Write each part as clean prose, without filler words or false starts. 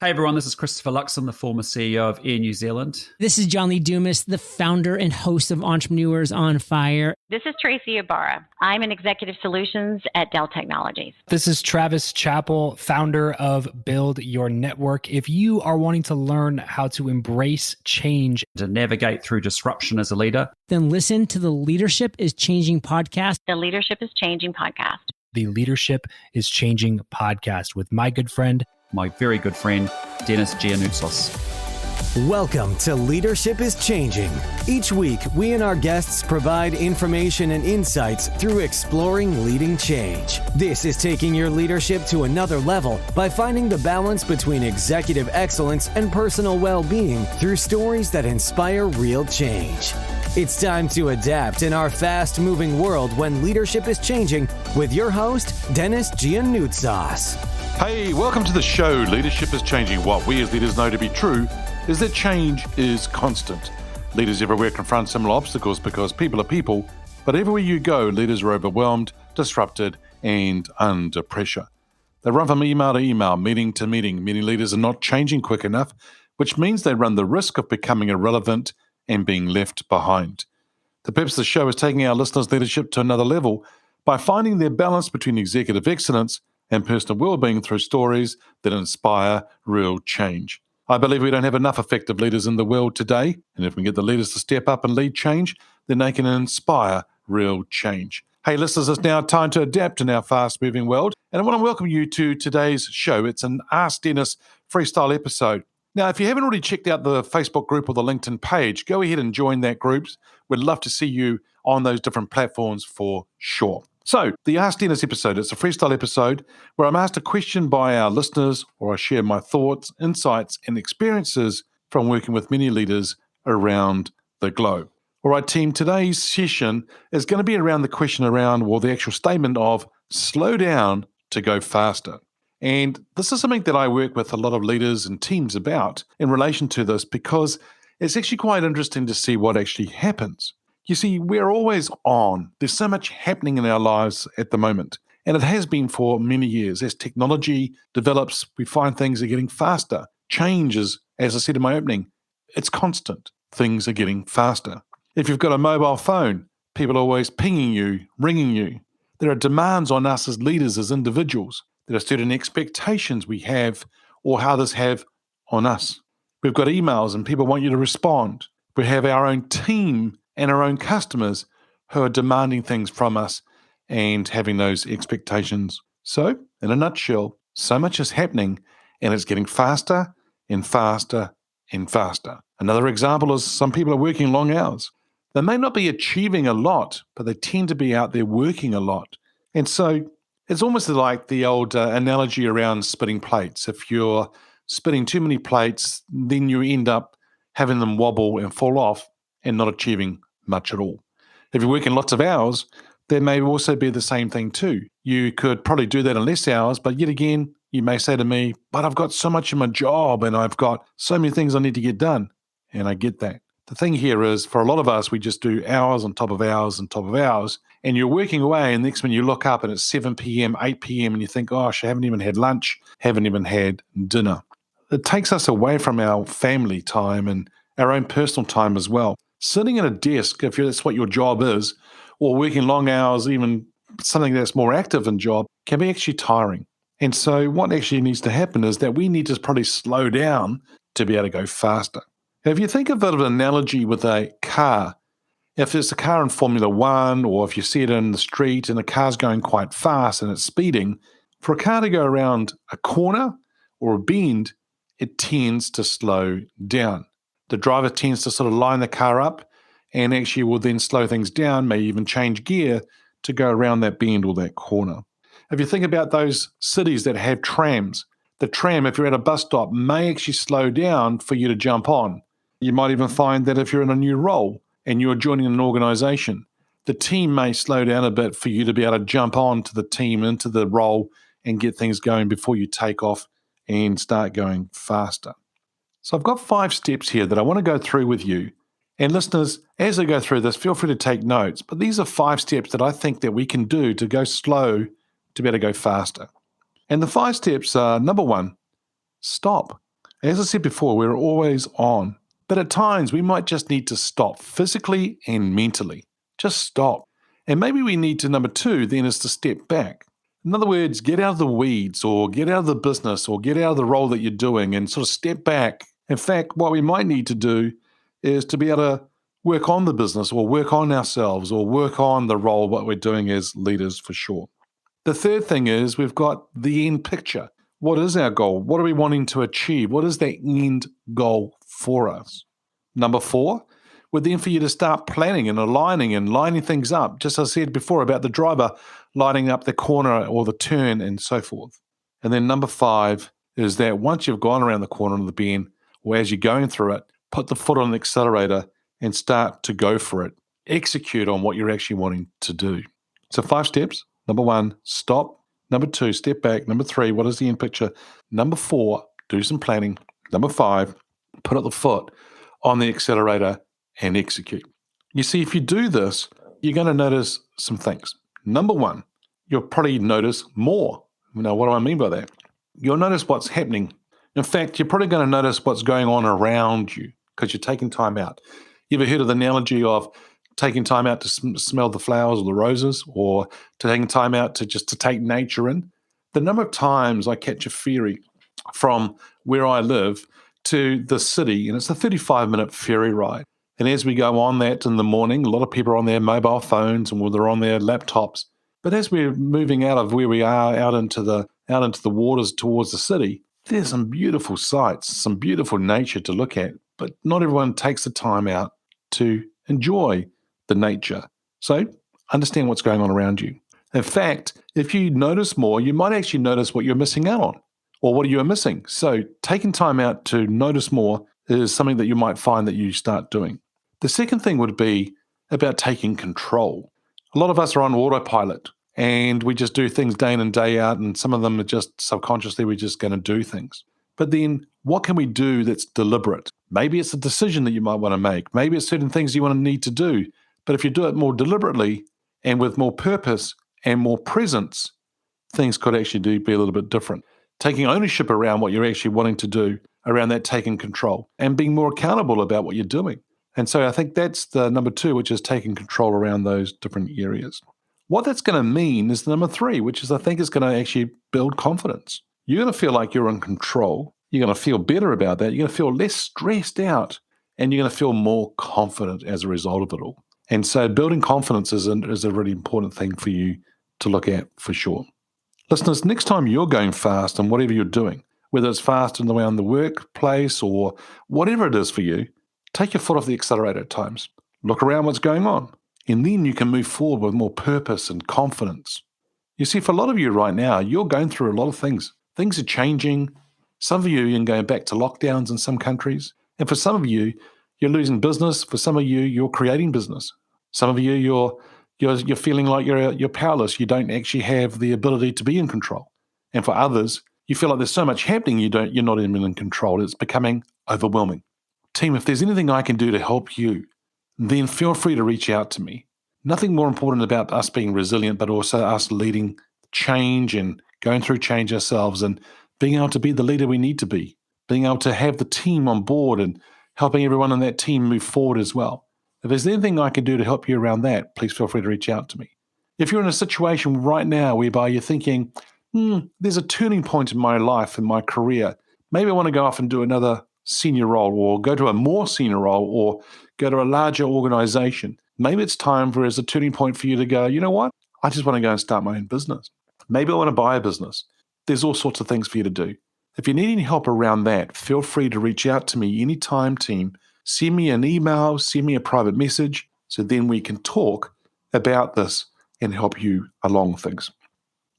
Hey everyone, this is Christopher Luxon, the former CEO of Air New Zealand. This is John Lee Dumas, the founder and host of Entrepreneurs on Fire. This is Tracy Ibarra. I'm in Executive Solutions at Dell Technologies. This is Travis Chappell, founder of Build Your Network. If you are wanting to learn how to embrace change, To navigate through disruption as a leader, then listen to the Leadership is Changing podcast. The Leadership is Changing podcast. the Leadership is Changing podcast with my good friend, my very good friend, Denis Giannoutsos. Welcome to Leadership is Changing. Each week, we and our guests provide information and insights through exploring leading change. This is taking your leadership to another level by finding the balance between executive excellence and personal well-being through stories that inspire real change. It's time to adapt in our fast-moving world when leadership is changing with your host, Denis Giannoutsos. Hey, welcome to the show. Leadership is Changing. What we as leaders know to be true is that change is constant. Leaders everywhere confront similar obstacles because people are people, but everywhere you go, leaders are overwhelmed, disrupted, and under pressure. They run from email to email, meeting to meeting. Many leaders are not changing quick enough, which means they run the risk of becoming irrelevant and being left behind. The purpose of the show is taking our listeners' leadership to another level by finding their balance between executive excellence and personal well-being through stories that inspire real change. I believe we don't have enough effective leaders in the world today, and if we get the leaders to step up and lead change, then they can inspire real change. Hey listeners, it's now time to adapt in our fast-moving world, and I want to welcome you to today's show. It's an Ask Denis freestyle episode. Now, if you haven't already checked out the Facebook group or the LinkedIn page, go ahead and join that group. We'd love to see you on those different platforms for sure. So, the Ask Denis episode, it's a freestyle episode where I'm asked a question by our listeners, or I share my thoughts, insights, and experiences from working with many leaders around the globe. All right, team, today's session is going to be around the question around, well, the actual statement of slow down to go faster. And this is something that I work with a lot of leaders and teams about in relation to this because it's actually quite interesting to see what actually happens. You see, we're always on. There's so much happening in our lives at the moment. And it has been for many years. As technology develops, we find things are getting faster. Change is, as I said in my opening, it's constant. Things are getting faster. If you've got a mobile phone, people are always pinging you, ringing you. There are demands on us as leaders, as individuals. There are certain expectations we have or others have on us. We've got emails and people want you to respond. We have our own team and our own customers who are demanding things from us and having those expectations. So, in a nutshell, so much is happening and it's getting faster and faster and faster. Another example is some people are working long hours. They may not be achieving a lot, but they tend to be out there working a lot. And so, it's almost like the old analogy around spinning plates. If you're spinning too many plates, then you end up having them wobble and fall off and not achieving much at all. If you're working lots of hours, there may also be the same thing too. You could probably do that in less hours, but yet again, you may say to me, but I've got so much in my job and I've got so many things I need to get done. And I get that. The thing here is, for a lot of us, we just do hours on top of hours on top of hours, and you're working away, and next when you look up and it's 7 p.m., 8 p.m., and you think, gosh, I haven't even had lunch, haven't even had dinner. It takes us away from our family time and our own personal time as well. Sitting at a desk, if that's what your job is, or working long hours, even something that's more active in job, can be actually tiring. And so what actually needs to happen is that we need to probably slow down to be able to go faster. If you think of it of an analogy with a car, if there's a car in Formula One, or if you see it in the street and the car's going quite fast and it's speeding, for a car to go around a corner or a bend, it tends to slow down. The driver tends to sort of line the car up and actually will then slow things down, may even change gear to go around that bend or that corner. If you think about those cities that have trams, the tram, if you're at a bus stop, may actually slow down for you to jump on. You might even find that if you're in a new role and you're joining an organization, the team may slow down a bit for you to be able to jump on to the team, into the role, and get things going before you take off and start going faster. So I've got 5 steps here that I want to go through with you. And listeners, as I go through this, feel free to take notes. But these are 5 steps that I think that we can do to go slow to be able to go faster. And the 5 steps are, number 1, stop. As I said before, we're always on. But at times, we might just need to stop physically and mentally. Just stop. And maybe we need to, number 2, then, is to step back. In other words, get out of the weeds or get out of the business or get out of the role that you're doing and sort of step back. In fact, what we might need to do is to be able to work on the business or work on ourselves or work on the role, what we're doing as leaders for sure. The third thing is we've got the end picture. What is our goal? What are we wanting to achieve? What is that end goal for us? Number 4 would then for you to start planning and aligning and lining things up, just as I said before about the driver lining up the corner or the turn and so forth. And then number 5 is that once you've gone around the corner of the bend, or as you're going through it, put the foot on the accelerator and start to go for it. Execute on what you're actually wanting to do. So 5 steps. Number 1, stop. Number 2, step back. Number 3, what is the end picture? Number 4, do some planning. Number 5, put up the foot on the accelerator and execute. You see, if you do this, you're going to notice some things. Number 1, you'll probably notice more. Now, what do I mean by that? You'll notice what's happening. In fact, you're probably going to notice what's going on around you because you're taking time out. You ever heard of the analogy of taking time out to smell the flowers or the roses, or taking time out to take nature in? The number of times I catch a ferry from where I live to the city, and it's a 35-minute ferry ride. And as we go on that in the morning, a lot of people are on their mobile phones and they're on their laptops. But as we're moving out of where we are, out into the waters towards the city, there's some beautiful sights, some beautiful nature to look at. But not everyone takes the time out to enjoy the nature. So understand what's going on around you. In fact, if you notice more, you might actually notice what you're missing out on or what you are missing. So taking time out to notice more is something that you might find that you start doing. The second thing would be about taking control. A lot of us are on autopilot and we just do things day in and day out, and some of them are just subconsciously we're just going to do things. But then what can we do that's deliberate? Maybe it's a decision that you might want to make. Maybe it's certain things you want to need to do. But if you do it more deliberately and with more purpose and more presence, things could actually be a little bit different. Taking ownership around what you're actually wanting to do, around that taking control, and being more accountable about what you're doing. And so I think that's the number 2, which is taking control around those different areas. What that's going to mean is the number 3, which is I think is going to actually build confidence. You're going to feel like you're in control. You're going to feel better about that. You're going to feel less stressed out, and you're going to feel more confident as a result of it all. And so building confidence is a really important thing for you to look at for sure. Listeners, next time you're going fast in whatever you're doing, whether it's fast in the way on the workplace or whatever it is for you, take your foot off the accelerator at times. Look around what's going on, and then you can move forward with more purpose and confidence. You see, for a lot of you right now, you're going through a lot of things. Things are changing. Some of you are going back to lockdowns in some countries. And for some of you, you're losing business. For some of you, you're creating business. Some of you, you're feeling like you're powerless. You don't actually have the ability to be in control. And for others, you feel like there's so much happening, you're not even in control. It's becoming overwhelming. Team, if there's anything I can do to help you, then feel free to reach out to me. Nothing more important about us being resilient, but also us leading change and going through change ourselves and being able to be the leader we need to be, being able to have the team on board and helping everyone on that team move forward as well. If there's anything I can do to help you around that, please feel free to reach out to me. If you're in a situation right now whereby you're thinking, there's a turning point in my life, in my career, maybe I want to go off and do another senior role or go to a more senior role or go to a larger organization. Maybe it's time for as a turning point for you to go, you know what? I just want to go and start my own business. Maybe I want to buy a business. There's all sorts of things for you to do. If you need any help around that, feel free to reach out to me anytime, team. Send me an email, send me a private message, so then we can talk about this and help you along things.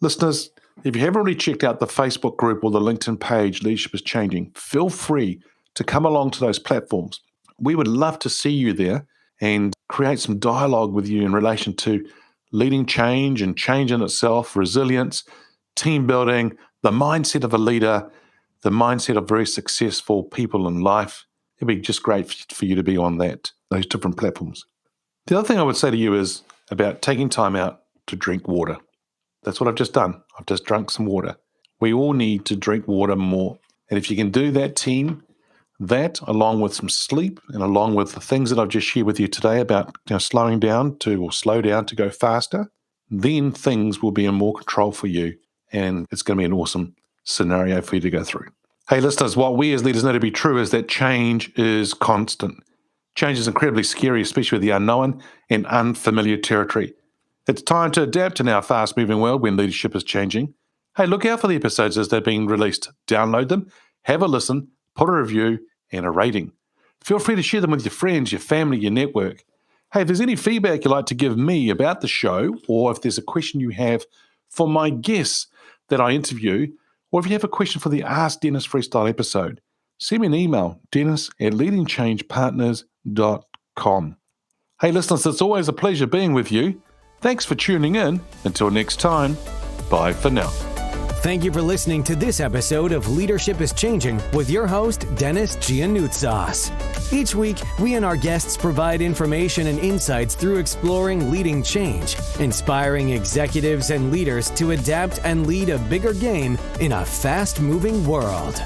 Listeners, if you haven't already checked out the Facebook group or the LinkedIn page, Leadership is Changing, feel free to come along to those platforms. We would love to see you there and create some dialogue with you in relation to leading change and change in itself, resilience, team building, the mindset of a leader, the mindset of very successful people in life. It'd be just great for you to be on those different platforms. The other thing I would say to you is about taking time out to drink water. That's what I've just done. I've just drunk some water. We all need to drink water more. And if you can do that, team, that along with some sleep and along with the things that I've just shared with you today about slow down to go faster, then things will be in more control for you. And it's going to be an awesome scenario for you to go through. Hey, listeners, what we as leaders know to be true is that change is constant. Change is incredibly scary, especially with the unknown and unfamiliar territory. It's time to adapt in our fast-moving world when leadership is changing. Hey, look out for the episodes as they're being released. Download them, have a listen, put a review and a rating. Feel free to share them with your friends, your family, your network. Hey, if there's any feedback you'd like to give me about the show, or if there's a question you have for my guests that I interview, or if you have a question for the Ask Denis Freestyle episode, send me an email, dennis@leadingchangepartners.com. Hey, listeners, it's always a pleasure being with you. Thanks for tuning in. Until next time, bye for now. Thank you for listening to this episode of Leadership is Changing with your host, Denis Giannoutsas. Each week, we and our guests provide information and insights through exploring leading change, inspiring executives and leaders to adapt and lead a bigger game in a fast-moving world.